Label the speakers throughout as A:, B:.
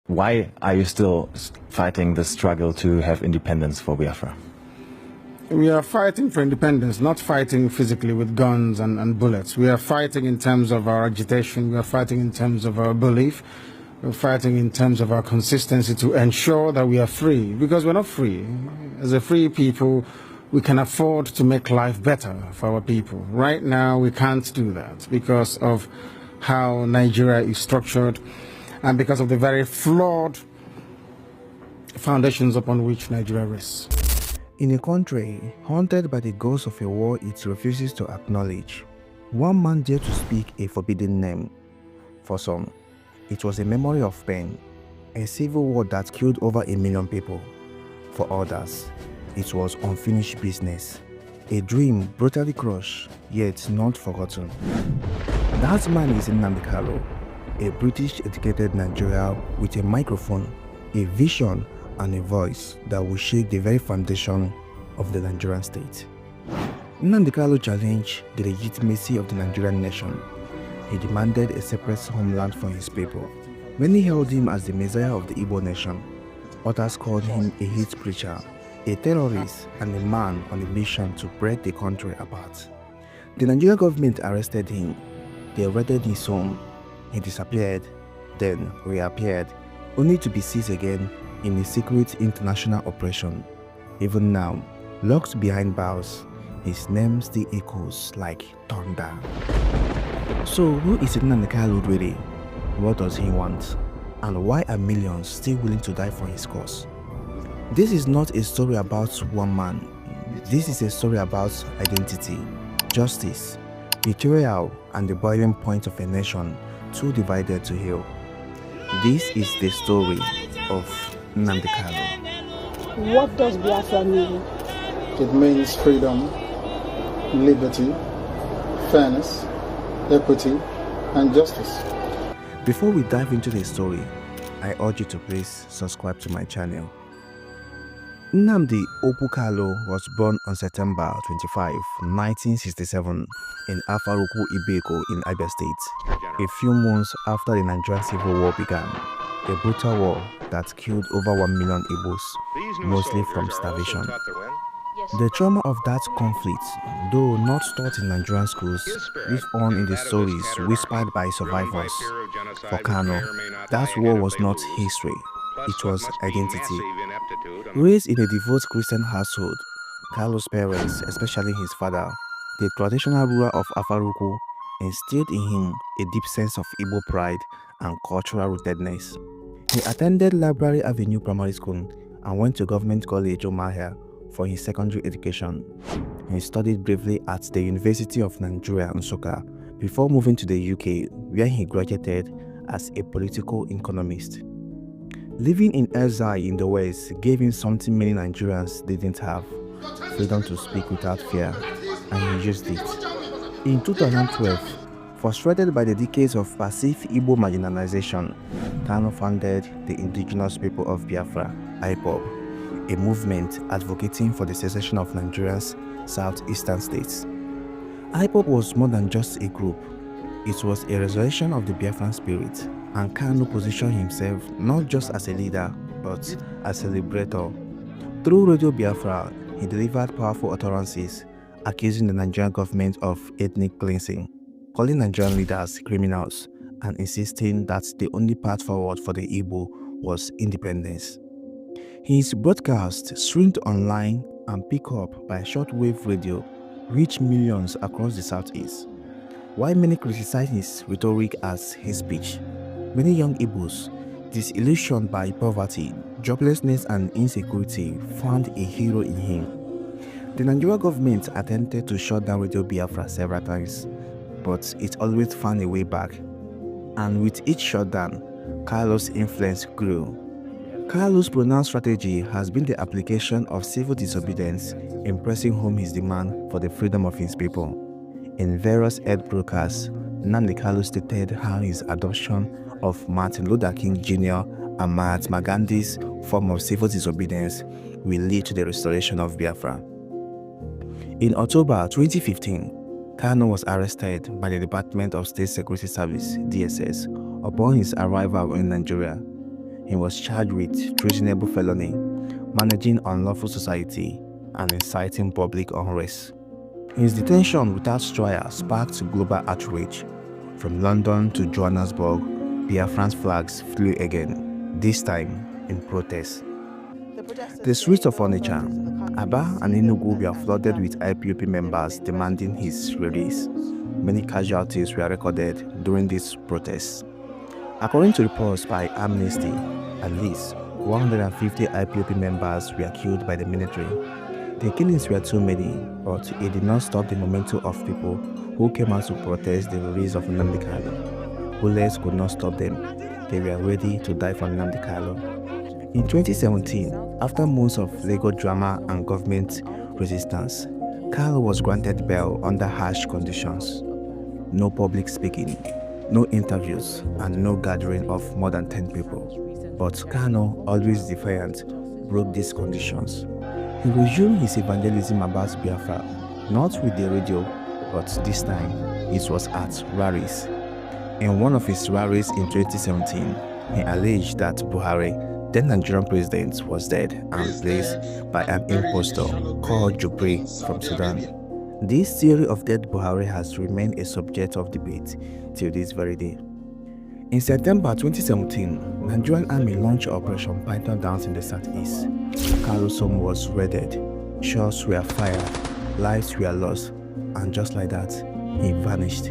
A: Why are you still fighting the struggle to have independence for Biafra?
B: We are fighting for independence, not fighting physically with guns and bullets. We are fighting in terms of our agitation. We are fighting in terms of our belief. We're fighting in terms of our consistency to ensure that we are free, because we're not free. As a free people, we can afford to make life better for our people. Right now, we can't do that because of how Nigeria is structured and because of the very flawed foundations upon which Nigeria rests.
C: In a country haunted by the ghost of a war it refuses to acknowledge, one man dared to speak a forbidden name. For some, it was a memory of pain, a civil war that killed over 1 million people. For others, it was unfinished business, a dream brutally crushed, yet not forgotten. That man is Nnamdi Kanu, a British-educated Nigerian with a microphone, a vision, and a voice that will shake the very foundation of the Nigerian state. Nnamdi Kanu challenged the legitimacy of the Nigerian nation. He demanded a separate homeland for his people. Many hailed him as the messiah of the Igbo nation. Others called him a hate preacher, a terrorist, and a man on a mission to break the country apart. The Nigerian government arrested him. They raided his home. He disappeared, then reappeared, only to be seized again in a secret international operation. Even now, locked behind bars, his name still echoes like thunder. So who is Nnamdi Kanu really? What does he want? And why are millions still willing to die for his cause? This is not a story about one man. This is a story about identity, justice, betrayal, and the boiling point of a nation too divided to heal. This is the story of Nnamdi Kanu.
D: What does Biafra mean?
B: It means freedom, liberty, fairness, equity, and justice.
C: Before we dive into the story, I urge you to please subscribe to my channel. Nnamdi Kanu was born on September 25, 1967 in Afaruku Ibeko in Abia State, a few months after the Nigerian Civil War began, a brutal war that killed over 1 million Igbos, mostly from starvation. The trauma of that conflict, though not taught in Nigerian schools, live on in the stories whispered by survivors. For Kanu, that war was not history, it was identity. Raised in a devout Christian household, Kanu's parents, especially his father, the traditional ruler of Afaruku, instilled in him a deep sense of Igbo pride and cultural rootedness. He attended Library Avenue Primary School and went to Government College Omahia for his secondary education. He studied briefly at the University of Nigeria, Nsukka, before moving to the UK, where he graduated as a political economist. Living in exile in the West gave him something many Nigerians didn't have: freedom to speak without fear, and he used it. In 2012, frustrated by the decades of passive Igbo marginalization, Kanu founded the Indigenous People of Biafra, IPOB, a movement advocating for the secession of Nigeria's southeastern states. IPOB was more than just a group. It was a resurrection of the Biafran spirit, and Kanu positioned himself not just as a leader, but as a liberator. Through Radio Biafra, he delivered powerful utterances accusing the Nigerian government of ethnic cleansing, calling Nigerian leaders criminals, and insisting that the only path forward for the Igbo was independence. His broadcast, streamed online and picked up by shortwave radio, reached millions across the southeast. While many criticized his rhetoric as hate speech, many young Igbos, disillusioned by poverty, joblessness, and insecurity, found a hero in him. The Nigerian government attempted to shut down Radio Biafra several times, but it always found a way back. And with each shutdown, Kanu's influence grew. Kanu's pronounced strategy has been the application of civil disobedience, impressing home his demand for the freedom of his people. In various head broadcasts, Nnamdi Kanu stated how his adoption of Martin Luther King Jr. and Mahatma Gandhi's form of civil disobedience will lead to the restoration of Biafra. In October 2015, Kanu was arrested by the Department of State Security Service (DSS) upon his arrival in Nigeria. he was charged with treasonable felony, managing unlawful society, and inciting public unrest. His detention without trial sparked global outrage. From London to Johannesburg, Biafran's flags flew again, this time in protest. The streets of Onitsha, Aba and Enugu were flooded with IPOB members demanding his release. Many casualties were recorded during these protests. According to reports by Amnesty, at least 150 IPOB members were killed by the military. The killings were too many, but it did not stop the momentum of people who came out to protest the release of Nnamdi Kanu. Bullets could not stop them. They were ready to die for Nnamdi Kanu. In 2017, after months of legal drama and government resistance, Kanu was granted bail under harsh conditions. No public speaking, no interviews, and no gathering of more than 10 people. But Kanu, always defiant, broke these conditions. He resumed his evangelism about Biafra, not with the radio, but this time it was at rallies. In one of his rallies in 2017, he alleged that Buhari, then Nigerian president, was dead and replaced by an impostor called Jubri from Sudan. This theory of dead Buhari has remained a subject of debate till this very day. In September 2017, Nigerian army launched Operation Python Dance in the southeast. Kanu's home was raided, shots were fired, lives were lost, and just like that, he vanished.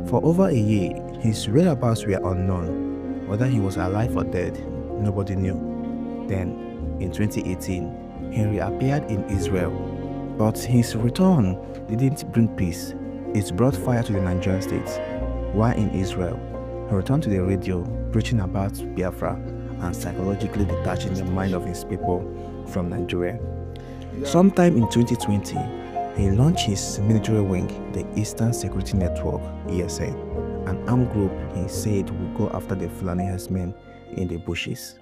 C: For over a year, his whereabouts were unknown. Whether he was alive or dead, nobody knew. Then, in 2018, he reappeared in Israel. But his return didn't bring peace. It brought fire to the Nigerian state. While in Israel, he returned to the radio, preaching about Biafra and psychologically detaching the mind of his people from Nigeria. Sometime in 2020, he launched his military wing, the Eastern Security Network, ESN, an armed group he said would go after the Fulani herdsmen in the bushes.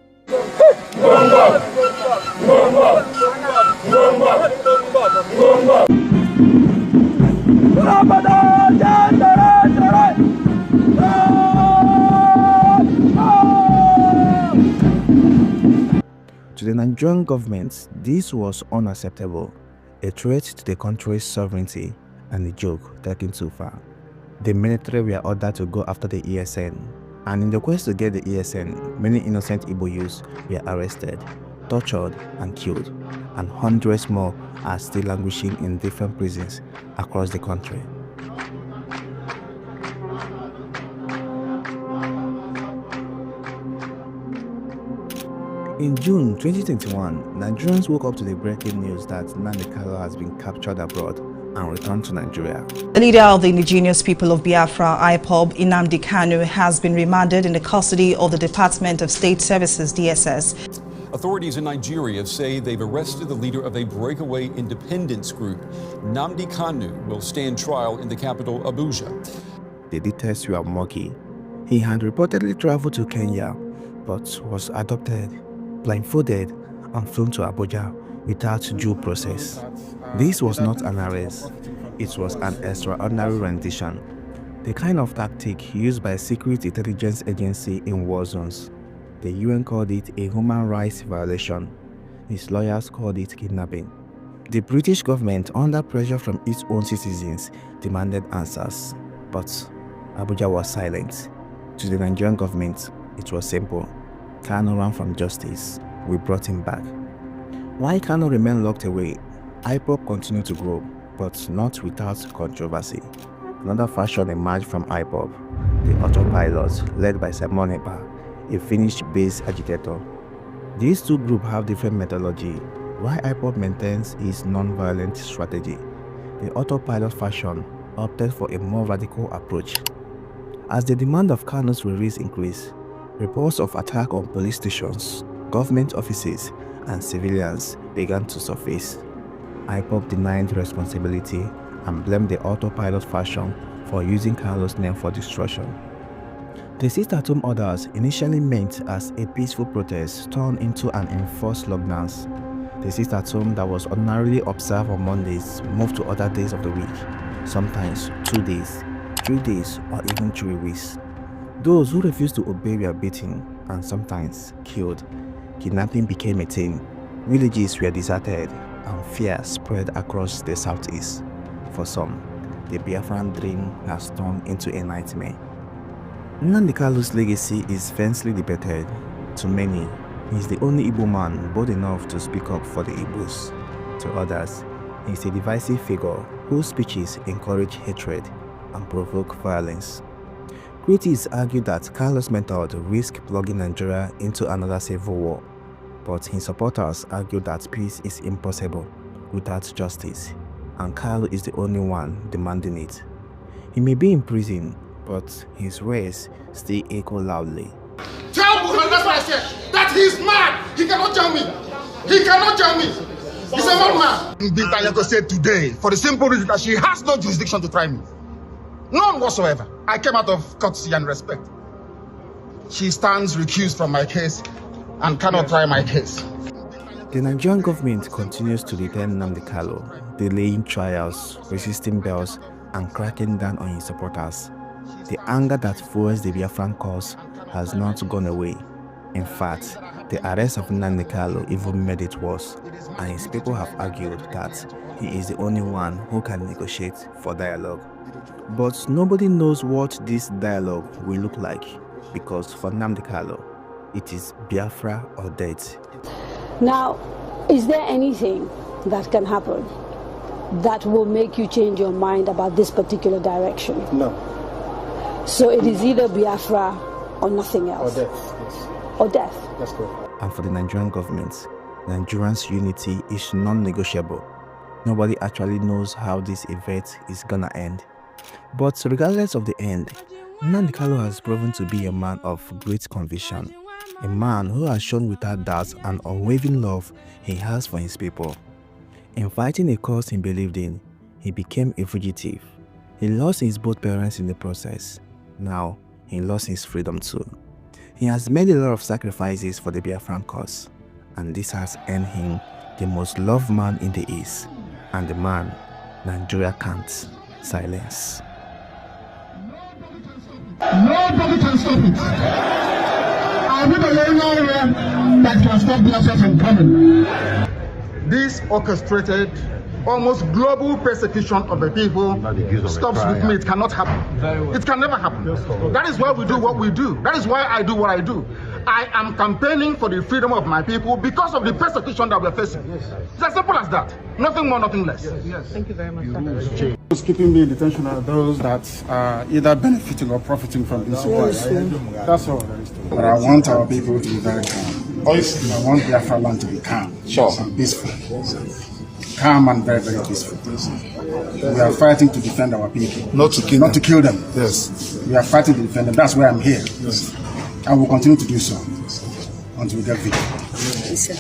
C: To the Nigerian government, this was unacceptable, a threat to the country's sovereignty and a joke taken too far. The military were ordered to go after the ESN, and in the quest to get the ESN, many innocent Igbo youths were arrested, tortured and killed, and hundreds more are still languishing in different prisons across the country. In June 2021, Nigerians woke up to the breaking news that Nnamdi Kanu has been captured abroad and returned to Nigeria.
D: The leader of the Indigenous People of Biafra, IPOB, Nnamdi Kanu, has been remanded in the custody of the Department of State Services, DSS.
E: Authorities in Nigeria say they've arrested the leader of a breakaway independence group. Nnamdi Kanu will stand trial in the capital, Abuja.
C: The details were murky. He had reportedly traveled to Kenya, but was adopted, blindfolded, and flown to Abuja without due process. This was not an arrest, it was an extraordinary rendition, the kind of tactic used by a secret intelligence agency in war zones. The UN called it a human rights violation. His lawyers called it kidnapping. The British government, under pressure from its own citizens, demanded answers, but Abuja was silent. To the Nigerian government, it was simple. Kanu ran from justice. We brought him back. While Kanu remained locked away, IPOB continued to grow, but not without controversy. Another faction emerged from IPOB, the Autopilot, led by Simon Ekpa, a Finnish-based agitator. These two groups have different methodology, while IPOB maintains its non-violent strategy. The Autopilot faction opted for a more radical approach. As the demand of Kanu's release increased, reports of attack on police stations, government offices, and civilians began to surface. IPOB denied responsibility and blamed the Autopilot faction for using Kanu's name for destruction. The sit-at-home orders, initially meant as a peaceful protest, turned into an enforced lockdowns. The sit-at-home that was ordinarily observed on Mondays moved to other days of the week, sometimes 2 days, 3 days, or even 3 weeks. Those who refused to obey were beaten, and sometimes killed. Kidnapping became a thing. Villages were deserted and fear spread across the southeast. For some, the Biafran dream has turned into a nightmare. Nnamdi Kanu's legacy is fiercely debated. To many, he is the only Igbo man bold enough to speak up for the Igbos. To others, he is a divisive figure whose speeches encourage hatred and provoke violence. Critics argue that Kanu's method risks plunging Nigeria into another civil war, but his supporters argue that peace is impossible without justice, and Kanu is the only one demanding it. He may be in prison, but his words still echo loudly.
F: Tell Buhari, that's what I said, that he's mad. He cannot tell me. He cannot tell me. He's a madman. Binta Nyako said today, for the simple reason that she has no jurisdiction to try me. None whatsoever. I came out of courtesy and respect. She stands recused from my case and cannot try my case.
C: The Nigerian government continues to detain Nnamdi Kanu, delaying trials, resisting bails, and cracking down on his supporters. The anger that fuels the Biafran cause has not gone away. In fact, the arrest of Nnamdi Kanu even made it worse, and his people have argued that he is the only one who can negotiate for dialogue. But nobody knows what this dialogue will look like, because for Nnamdi Kanu, it is Biafra or death.
G: Now, is there anything that can happen that will make you change your mind about this particular direction?
B: No.
G: So it is either Biafra or nothing else?
B: Or death, yes.
G: Or death?
B: That's correct.
C: And for the Nigerian government, Nigerians' unity is non-negotiable. Nobody actually knows how this event is gonna end. But regardless of the end, Nnamdi Kanu has proven to be a man of great conviction, a man who has shown without doubt an unwavering love he has for his people. In fighting a cause he believed in, he became a fugitive. He lost his both parents in the process. Now, he lost his freedom too. He has made a lot of sacrifices for the Biafran cause, and this has earned him the most loved man in the East, and the man Nigeria can't silence.
F: Nobody can stop it. I'm not the only one that can stop Biafra from coming. This orchestrated, almost global persecution of the people stops with me. It cannot happen. It can never happen. That is why we do what we do. That is why I do what I do. I am campaigning for the freedom of my people because of the persecution that we're facing. It's as simple as that. Nothing more, nothing less.
G: Yes. Thank you very much.
B: Those keeping me in detention are those that are either benefiting or profiting from this war. That's all there is to it. But I want our people to be very calm. I want Biafra land to be calm. Sure. And peaceful. Calm and very, very peaceful. We are fighting to defend our people. Not to kill them. Yes. We are fighting to defend them. That's why I'm here. Yes. I will continue to do so until we get victory.